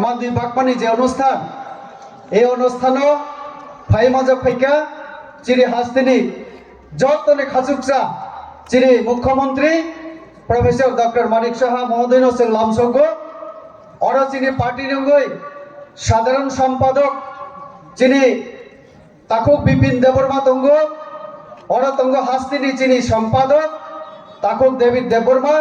মান্দি বাগমানি যে অনুষ্ঠান এই অনুষ্ঠানও ফাই মাজা ফাইকা চিরি হাস্তিনি যতনে খাসুকসা চিরি মুখ্যমন্ত্রী প্রফেসর ডক্টর মানিক সাহা মহোদয় নসেল লামসঙ্গ অর চিনি পার্টি নঙ্গই সাধারণ সম্পাদক চিনি তাকুক বিপিন দেববর্মা তঙ্গ অর তঙ্গ হাস্তিনি চিনি সম্পাদক তাকুক দেবী দেববর্মা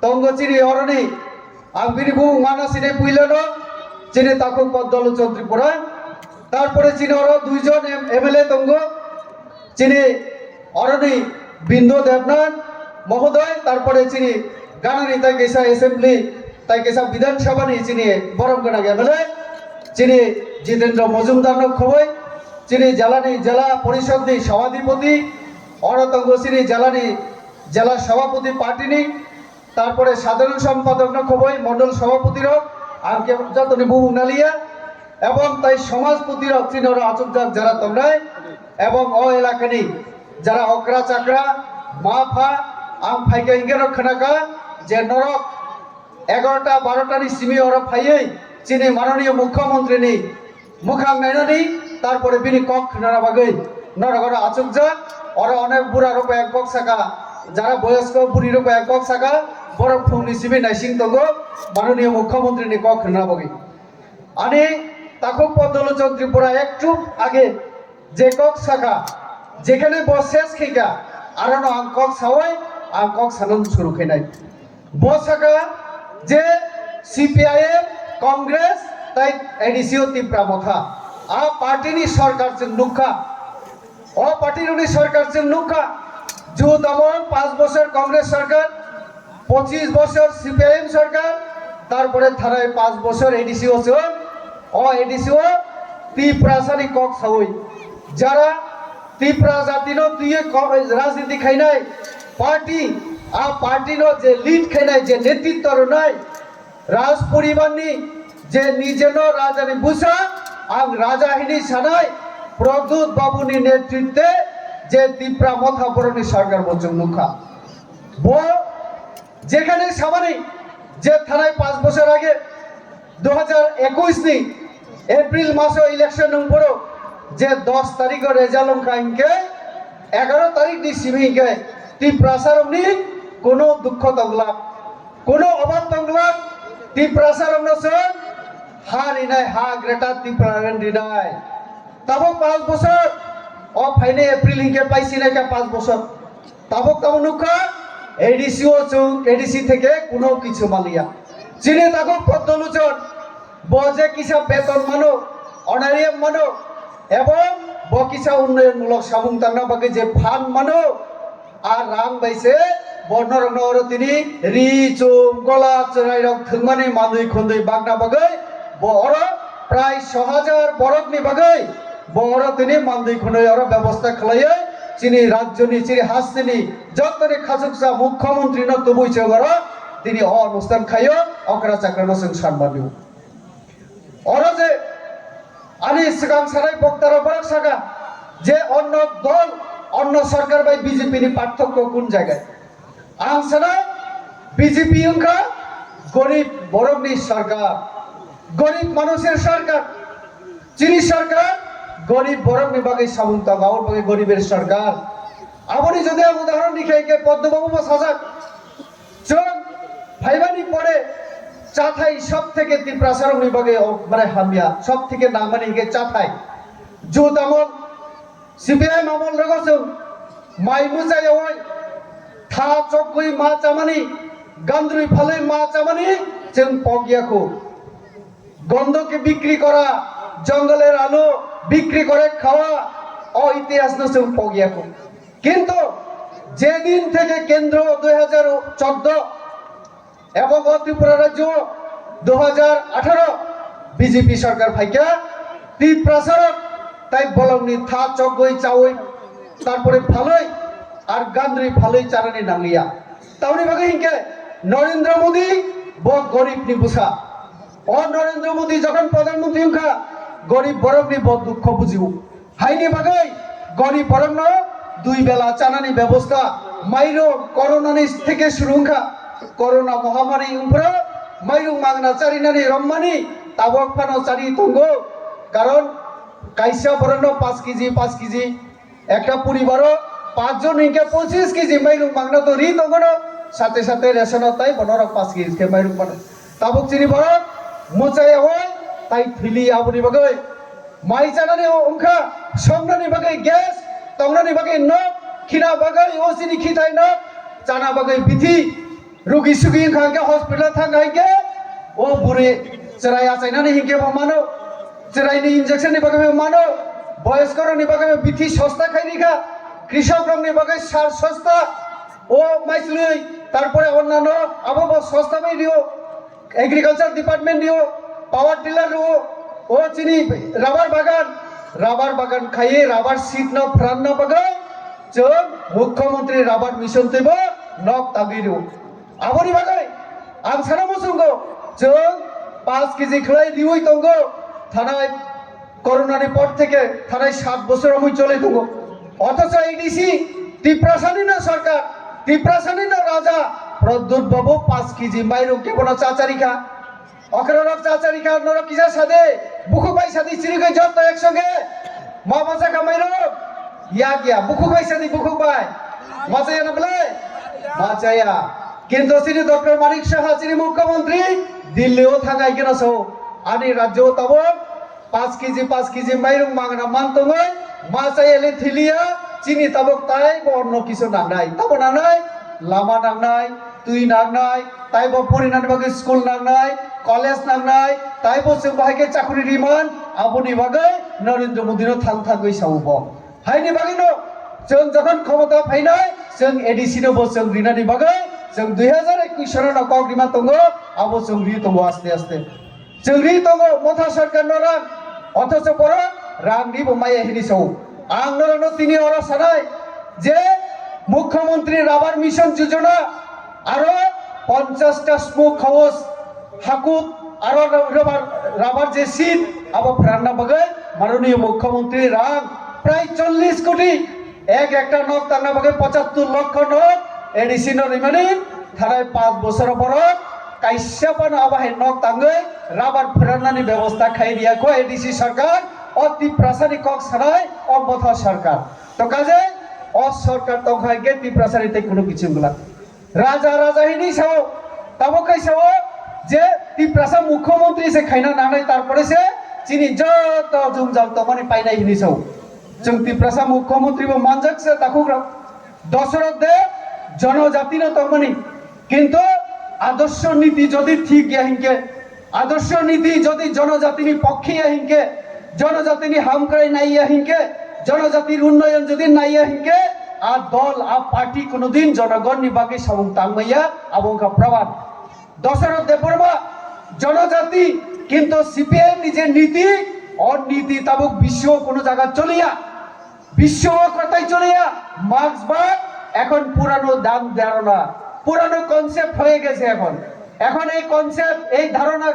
তঙ্গ চিনি অরণি আংবিরিবু মানাসিনে পুইলেন চিনি তাকুক পদ্মলোচন ত্রিপুরা তারপরে চিনি অর দুইজন এমএলএ তঙ্গ চিনি অরণি বিন্দু দেবনাথ মহোদয় তারপরে চিনি গানানি তাই কেসা এসেম্বলি তাই কেসা বিধানসভা নি চিনি বরমগনা এমএলএ চিনি জিতেন্দ্র মজুমদার খবই চিনি জ্বালানি জেলা পরিষদ নি সভাধিপতি অরতঙ্গ চিনি জ্বালানি জেলা সভাপতি পার্টি নি তারপরে সাধারণ সম্পাদক খবই মন্ডল সভাপতির আর কে যতনি বহু নালিয়া এবং তাই সমাজপতির চিনর আচুকজাক যারা তোমরাই এবং অ এলাকানি যারা অকরা চাকরা মা ফা আম ফাইকে ইঙ্গের খানাকা যে নরক 11টা 12টানি সিমি ওরা ফাইয়ে চিনি মাননীয় মুখ্যমন্ত্রী নি মুখাং নাইনানি তারপরে বিনি কক নারাবাগৈ নরগর আচুকজাক ওরা অনেক বুড়া রূপ এক বক সাকা যারা বয়স্ক বুড়ি রূপ এক বক সাকা বড় ফুংনি সিমি নাইসিং তঙ্গ মাননীয় মুখ্যমন্ত্রী নি কক নারাবাগৈ আনি তাকুক পদ্মলোচন ত্রিপুরা একটু আগে যে কক শাখা যেখানে বসেস খেকা আরনো আংকক সাওয়াই আংকক সানন শুরু খেনাই বসাকা যে সিপিআইএম কংগ্রেস তাই এডিসিও ত্রিপুরা মথা আ পার্টিনি সরকার চেন নুখা ও পার্টিনি সরকার চেন নুখা জু তমন 5 বছর কংগ্রেস সরকার 25 বছর সিপিআইএম সরকার তারপরে থানায় 5 বছর এডিসিও চল ও এডিসিও ত্রিপুরাসানি কক সাওই যারা ত্রিপুরা জাতিনো তুই রাজনীতি খাইনাই পার্টি আ পার্টিনো যে লিড খাইনাই যে নেতৃত্ব নাই রাজ পরিবারনি যে নিজেন রাজানি বুসা আম রাজাহিনী সানাই প্রদ্যুৎ বাবুনি নেতৃত্বে যে ত্রিপুরা মথাপরণী সরকার বচন মুখা বো যেখানে সামানি যে থানায় 5 বছর আগে 2021 নি এপ্রিল মাসে ইলেকশন নম্বর যে 10 তারিখ রেজাল্ট খাইকে 11 তারিখ দি সিমিকে ত্রিপ্রাসারমনি কোনো দুঃখ তংলা কোনো অভাব তংলা ত্রিপ্রাসারমন সন হারি নাই হা গ্রেটা ত্রিপ্রাগন দিনাই তাবক 5 বছর ও ফাইনে এপ্রিল হিকে পাইছি না 5 বছর তাবক তামনুকা এডিসিও চুং এডিসি থেকে কোনো কিছু মালিয়া চিনে তাকো পদ্মলোচন বজে কিসা বেতন মানো অনারিয়াম মানো এবং বকিসা উন্নয়নমূলক সামুং তাংনা বাকে যে ফান মানো আর রাং বাইছে বর্ণরঙ্গর তিনি রি চুম গলা চড়াই রক থংমানি মান্দুই খন্দুই বাগনা বাগৈ বড় প্রায় 6000 বরকনি বাগৈ বড় তিনি মান্দুই খন্দুই আর ব্যবস্থা খালাইয়ে চিনি রাজ্যনি চিনি হাসতিনি যতনে খাসুকসা মুখ্যমন্ত্রী ন তবুইছে গর তিনি অনুষ্ঠান খাইও অকরা চাকরানো সংসার মানিও ওরা যে আনি সিগাং সারাই বক্তার বরক সাগা যে অন্য দল অন্য সরকার বাই বিজেপি নি পার্থক্য কোন জায়গায় আং সারা বিজেপি অঙ্কা গরিব বরকনি সরকার গরিব মানুষের সরকার চিনি সরকার গরিব বরকনি বাগে সামুন্তা গাওর বাগে গরিবের সরকার আপনি যদি উদাহরণ লিখাইকে পদ্মবাবু বা সাজাক চোখ ভাইবানি পড়ে চাথাই সব থেকে ত্রিপ্রাসারম বিভাগে মানে হামিয়া সব থেকে নাম মানে হিকে চাথাই জুত আমল সিপিআই আমল রেগসুন মাই মুজাই ওই থা চকগুই মা চামানি গান্দ্রুই ফালই মা চামানি जों পগিয়াকো গন্ধকে বিক্রি করা জঙ্গলের আলো বিক্রি করে খাওয়া ও ইতিহাস না जों পগিয়াকো কিন্তু যেদিন থেকে কেন্দ্র 2014 এবং ত্রিপুরা রাজ্য 2018 বিজেপি সরকার ফাইকা ত্রিপ্রাসারক তাই বলংনি থা চগই চাওই তারপরে ফালই আর গান্দ্রি ফালই চারানি নাংলিয়া তাউনি বাগে হিংকে নরেন্দ্র মোদী বহুত গরিব নি বুঝা ও নরেন্দ্র মোদী যখন প্রধানমন্ত্রী হংখা গরিব বরকনি বহুত দুঃখ বুঝিও হাইনি বাগে গরিব বরং দুই বেলা চানানি ব্যবস্থা মাইরো করোনা থেকে শুরু হংখা করোনা মহামারী উপরে মাইরু মাগনা চারিনানি রম্মানি তাবক ফানো চারি তঙ্গো কারণ কাইসা বরণ 5 কেজি একটা পরিবারও 5 জন ইনকে 25 কেজি মাইরুক মাংনা তো রি তঙ্গনো সাথে সাথে রেশন তাই বনর 5 কেজি কে মাইরুক বানো তাবক চিনি বড় মোচায় হয় তাই থিলি আবনি বাগৈ মাই জানানি অংখা সংনানি বাগৈ গ্যাস তংনানি বাগৈ ন খিনা বাগৈ ও চিনি খিতাই ন জানা বাগৈ বিধি রুগী সুগী খাঙ্কে হসপিটাল থাঙ্গাইকে ও বুড়ি চেরাই আচাইনানি হিংকে মানো চেরাইনি ইনজেকশন বাগৈ মানো বয়স্করনি বাগৈ বিধি সস্তা খাইনিখা কৃষক রংনি বাগৈ সার সস্তা ও মাইসলুই তারপরে অন্যান্য আবহাওয়া সস্তা মাই দিও এগ্রিকালচার ডিপার্টমেন্ট দিও পাওয়ার টিলার দিও ও চিনি রাবার বাগান খাইয়ে রাবার সিট ন ফ্রান ন বাগৈ जों मुख्यमंत्री राबार मिशन तेब नक तागिरो आबोनि बागै आं साना मुसुंगो जों 5 केजि खलाई दिउই तंगो थानाय করোনাनि पर থেকে थानाय 7 বছর আমি চলে তঙ্গো অথচ এডিসি ত্রিপ্রাসানি না সরকার ত্রিপ্রাসানি না রাজা প্রদ্যুৎ বাবু 5 কেজি মাইরো কে কোন চাচারিখা অকররক চাচারিখা নর কিজা সাদে বুকু পাই সাদি চিরিগৈ যত একসঙ্গে মা বাজা কামাইরো ইয়া গিয়া বুকু পাই সাদি বুকু পাই মাচায়া না বলে মাচায়া কিন্তু শ্রী ডক্টর মানিক সাহা শ্রী মুখ্যমন্ত্রী দিল্লিও থাকাই কেন সো আনি রাজ্য তব 5 কেজি মাইরুং মাংনা মানতঙ্গই মাচায়ালে থিলিয়া চিনি তবক তাই অন্য কিছু নাংনাই তব নাংনাই লামা নাংনাই তুই নাংনাই তাইব পরিণানি বাগৈ স্কুল নাংনাই কলেজ নাংনাই তাইব जों बाहायके চাকরি রিমান আবনি বাগৈ নরেন্দ্র মোদিनो थांगै सावब हायनि बागैनो जों जखन क्षमता फायनाय जों एडिसिनो बो जों रिनानि बागै जों 2021 सननो कग्रिमा तंगो आबो जों रि तंगो आस्ते आस्ते जों रि तंगो मथा सरकार नरां अथच बर रांनि बो माय हिनि साव आं नरनो तिनि अरा सानाय जे मुख्यमंत्री राबार मिशन योजना आरो 50 टा स्मोक हाउस हाकुत आरो राबार जे सीट आबो फ्रान्ना बागै माननीय मुख्यमंत्री रां प्राय 40 कोटी একটা নক তাঙ্গা বাগে 75 লক্ষ নক এডিসি নরিমানি থারাই 5 বছর পর কাইসাপান আবাহে নক তাঙ্গৈ রাবার ফেরানানি ব্যবস্থা খাই দিয়া কো এডিসি সরকার অতি প্রাসারি কক সারাই অবথা সরকার তো কাজে অ সরকার তো খাইকে তি প্রাসারিতে কোনো কিছু গুলা রাজা হিনি সাও তাবো কাইসাও যে তি প্রাসা মুখ্যমন্ত্রী সে খাইনা নানাই তারপরে সে চিনি যত জুমজাল তো মানে পাইনাই হিনি সাও जों ত্রিপ্রাসা মুখ্যমন্ত্রী মানজাকছে তাকুগ্রা দশরথ দেব জনজাতি ন তমনি কিন্তু আদর্শ নীতি যদি ঠিক হিংকে আদর্শ নীতি যদি জনজাতিনি পক্ষে হিংকে জনজাতিনি হামকরাই নাইয়া হিংকে জনজাতির উন্নয়ন যদি নাইয়া হিংকে আর দল আর পার্টি কোনদিন জনগণ নিবাকে সাবং তাংমাইয়া আবংকা প্রবাদ দশরথ দেব বর্মা জনজাতি কিন্তু সিপিএম নিজের নীতি और नीति तबक विश्व কোনো জায়গা চলিয়া বিশ্ব কথাই চলিয়া মার্ক্সবাদ এখন পুরানো দাম ধারণা পুরানো কনসেপ্ট হয়ে গেছে এখন এই কনসেপ্ট এই ধারণা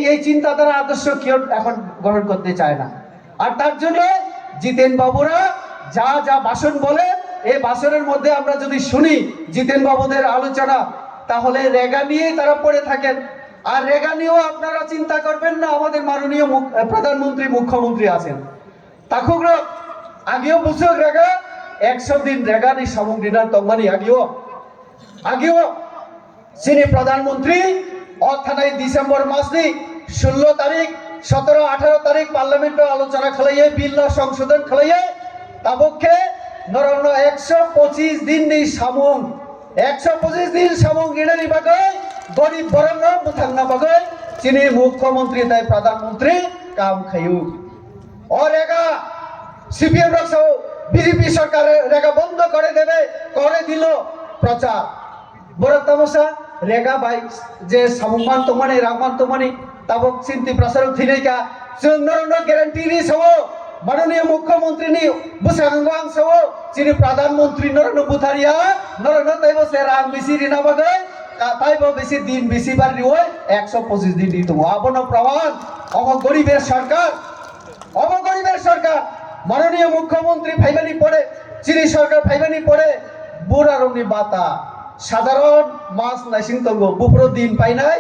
এই চিন্তাধারা আদর্শ কেউ এখন গ্রহণ করতে চায় না আর তার জন্য জিতেন বাবুরা যা ভাষণ বলে এই ভাষণের মধ্যে আমরা যদি শুনি জিতেন বাবুদের আলোচনা তাহলে রেগা নিয়ে তারা পড়ে থাকেন আর রেগা নিয়েও আপনারা চিন্তা করবেন না আমাদের মাননীয় প্রধানমন্ত্রী মুখ্যমন্ত্রী আছেন তাকুগ্র আগেও বুঝুক রেগা 100 দিন রেগা নি সামগ্রীনা তংমানি আগেও যিনি প্রধানমন্ত্রী অর্থাৎ ডিসেম্বর মাসনি 16 তারিখ 17 18 তারিখ পার্লামেন্টে আলোচনা খালাইয়ে বিল সংশোধন খালাইয়ে তাবকে নরন 125 দিন নি সামুং 125 দিন সামুং গিনানি বাগৈ গরিব বরঙ্গ বুথাংনা বাগৈ যিনি মুখ্যমন্ত্রী তাই প্রধানমন্ত্রী কাম খায়ু और রেগা সিপিএম রাখছো বিজেপি সরকার রেগা বন্ধ করে দেবে করে দিল প্রচার বড় তমসা রেগা ভাই যে সম্মান তো মানে রাগমান তো মানে তাবক চিন্তি প্রচার থিনাইকা চন্দ্রন গ্যারান্টি নি সব মাননীয় মুখ্যমন্ত্রী নি বুসাংগাং সব যিনি প্রধানমন্ত্রী নরেন্দ্র বুথারিয়া নরেন্দ্র তাইব সে রাং বেশি রিনা বাগৈ তাইব বেশি দিন বেশি বার নি ওই 125 দিন দিত আবন প্রমাণ গরিবের সরকার মাননীয় মুখ্যমন্ত্রী ফাইবানি পড়ে চিনি সরকার ফাইবানি পড়ে বুড়ারংনি বাতা সাধারণ মাস নাইসিং তঙ্গ বুপুর দিন পাই নাই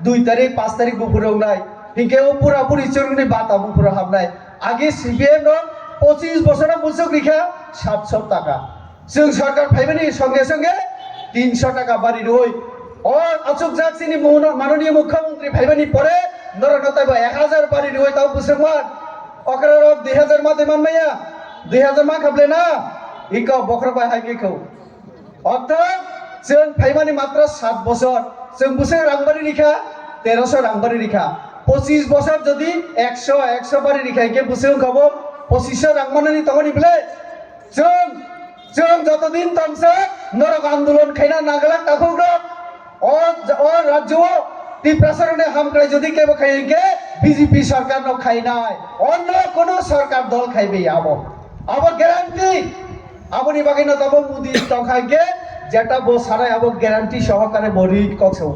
2 তারিখ 5 তারিখ বুপুরং নাই হিংকেও পুরাপুরি চুরগুনি বাতাবু পুরা হাবনায় আগে সিপিএম ন 25 বছর বুঝুক রিখা 700 টাকা जों सरकार फाइबानि संगे संगे 300 টাকা বাড়ি রই ও অশোক জাকসিনি মাননীয় মুখ্যমন্ত্রী ফাইবানি পরে নরনতাইবা 1000 বাড়ি রই তাও বুঝমান অকরার 2000 মাতে মানমাইয়া 2000 मा খাবলে না ইকা বখরবা হাইকেখौ অর্থাৎ जों फाइबानि मात्र 7 বছর जों বুঝে রাংবাড়ি রিখা 1300 রাংবাড়ি রিখা 25 বছর যদি 100 বাড়ি রিখাইকে বুঝে খাবো 2500 রাংমানি তখনই বলে जों যতদিন তমসে নরক আন্দোলন খাইনা নাগলা তাকৌ ও রাজ্য তীব্রাসরণে হামক্রাই যদি কেব খাইকে বিজেপি সরকার ন খাইনাই অন্য কোন সরকার দল খাইবে আব গ্যারান্টি আবনি বাকি ন তব মুদি তখাইকে যেটা বো সারাই আব গ্যারান্টি সহকারে বরি কক্সো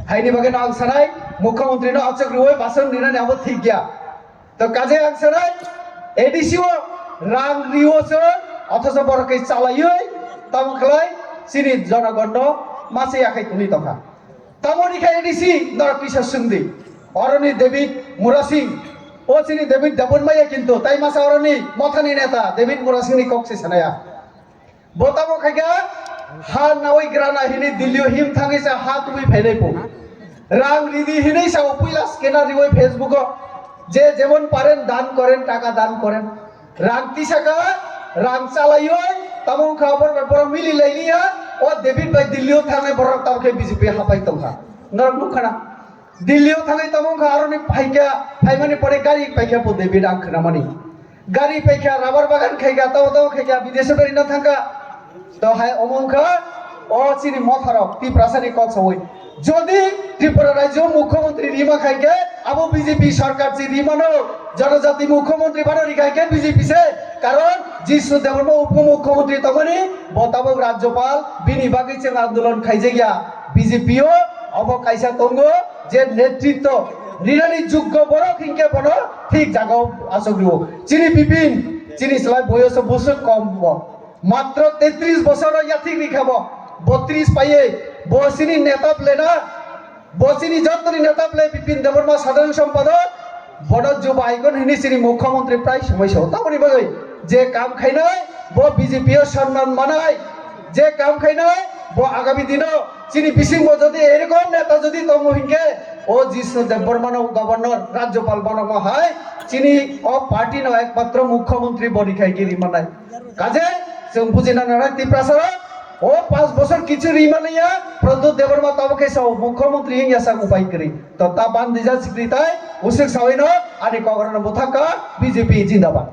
হাইনি বাকি ন আং সারাই মুখ্যমন্ত্রী ন অচক রুই বাসন নিনানি আব ঠিক গিয়া তো কাজে আং সারাই এডিসিও রাং রিওসো অথচ বড়কে চালাইই তামখলাই সিনি জনগণ মাসে আখাই তুলি তখা তামনি খাই এডিসি নরকিশোর সিংদি অরণি ডেভিড মুরাসিং ও সিনি ডেভিড দাবনমাইয়া কিন্তু তাই মাসা অরণি মথানি নেতা ডেভিড মুরাসিংনি কক্সে সানায়া বতাবো খাইগা হা নাওই গ্রানা হিনি দিল্লিও হিম থাঙ্গিসা হা তুই ফেলেপো রাং রিদি হিনি সাও পুইলাস কেনারি ওই ফেসবুক যে যেমন পারেন দান করেন টাকা দান করেন রাং তিসাকা রাং চালাইও তামং খাবার ব্যাপার মিলি লাইলিয়া ও ডেভিড ভাই দিল্লিও থানে বড় তামকে বিজেপি হাপাই তংখা নরক নুখানা দিল্লিও থানে তামং খা আরনি ফাইকা ফাইমানি পরে গাড়ি পাইকা পো ডেভিড আংখনা মানি গাড়ি পাইকা রাবার বাগান খাইগা তাও খাইগা বিদেশে বেরি না থাকা তো হাই অমংখা ও চিনি মথারক তি প্রাসানি কছই যদি ত্রিপুরা রাজ্য মুখ্যমন্ত্রী রিমা খাইকে আবু বিজেপি সরকার যে রিমানো জনজাতি মুখ্যমন্ত্রী বানারি খাইকে বিজেপি সে কারণ যিশু দেবর্ম উপমুখ্যমন্ত্রী তখনই বতাবক রাজ্যপাল বিনি বাগিচে আন্দোলন খাইজে গিয়া বিজেপিও অব কাইসা তঙ্গ যে নেতৃত্ব নিরানি যোগ্য বড় কিংকে বড় ঠিক জাগাও আসগরিও চিনি বিপিন চিনি সলাই বয়স বছর কম মাত্র 33 বছর ইয়াথিক রিখাব 32 পাইয়ে বসিনি নেতা প্লে না বসিনি যতনি নেতা প্লে বিপিন দেবর্মা সাধারণ সম্পাদক বড় যুব আইকন হিনি চিনি মুখ্যমন্ত্রী প্রায় সময় সহ তামনি বাগৈ যে কাম খাইনাই ব বিজেপিও সম্মান মানাই যে কাম খাইনাই ব আগামী দিনও চিনি বিসিং যদি এরকম নেতা যদি তমহিনকে ও জিষ্ণু দেববর্মা গভর্নর রাজ্যপাল বানানো হয় চিনি ও পার্টি ন একমাত্র মুখ্যমন্ত্রী বনি খাইকে রিমানাই কাজে जों বুঝিনা নারায় তীব্রাসর ও 5 বছর কিছু রিমানাইয়া প্রদ্যুৎ দেববর্মা তবকে সহ মুখ্যমন্ত্রী হিংসা উপায় করি তো তা বান দিজা স্বীকৃতায় উসিক সাইনো আনি কগরন বুথাকা বিজেপি জিন্দাবাদ।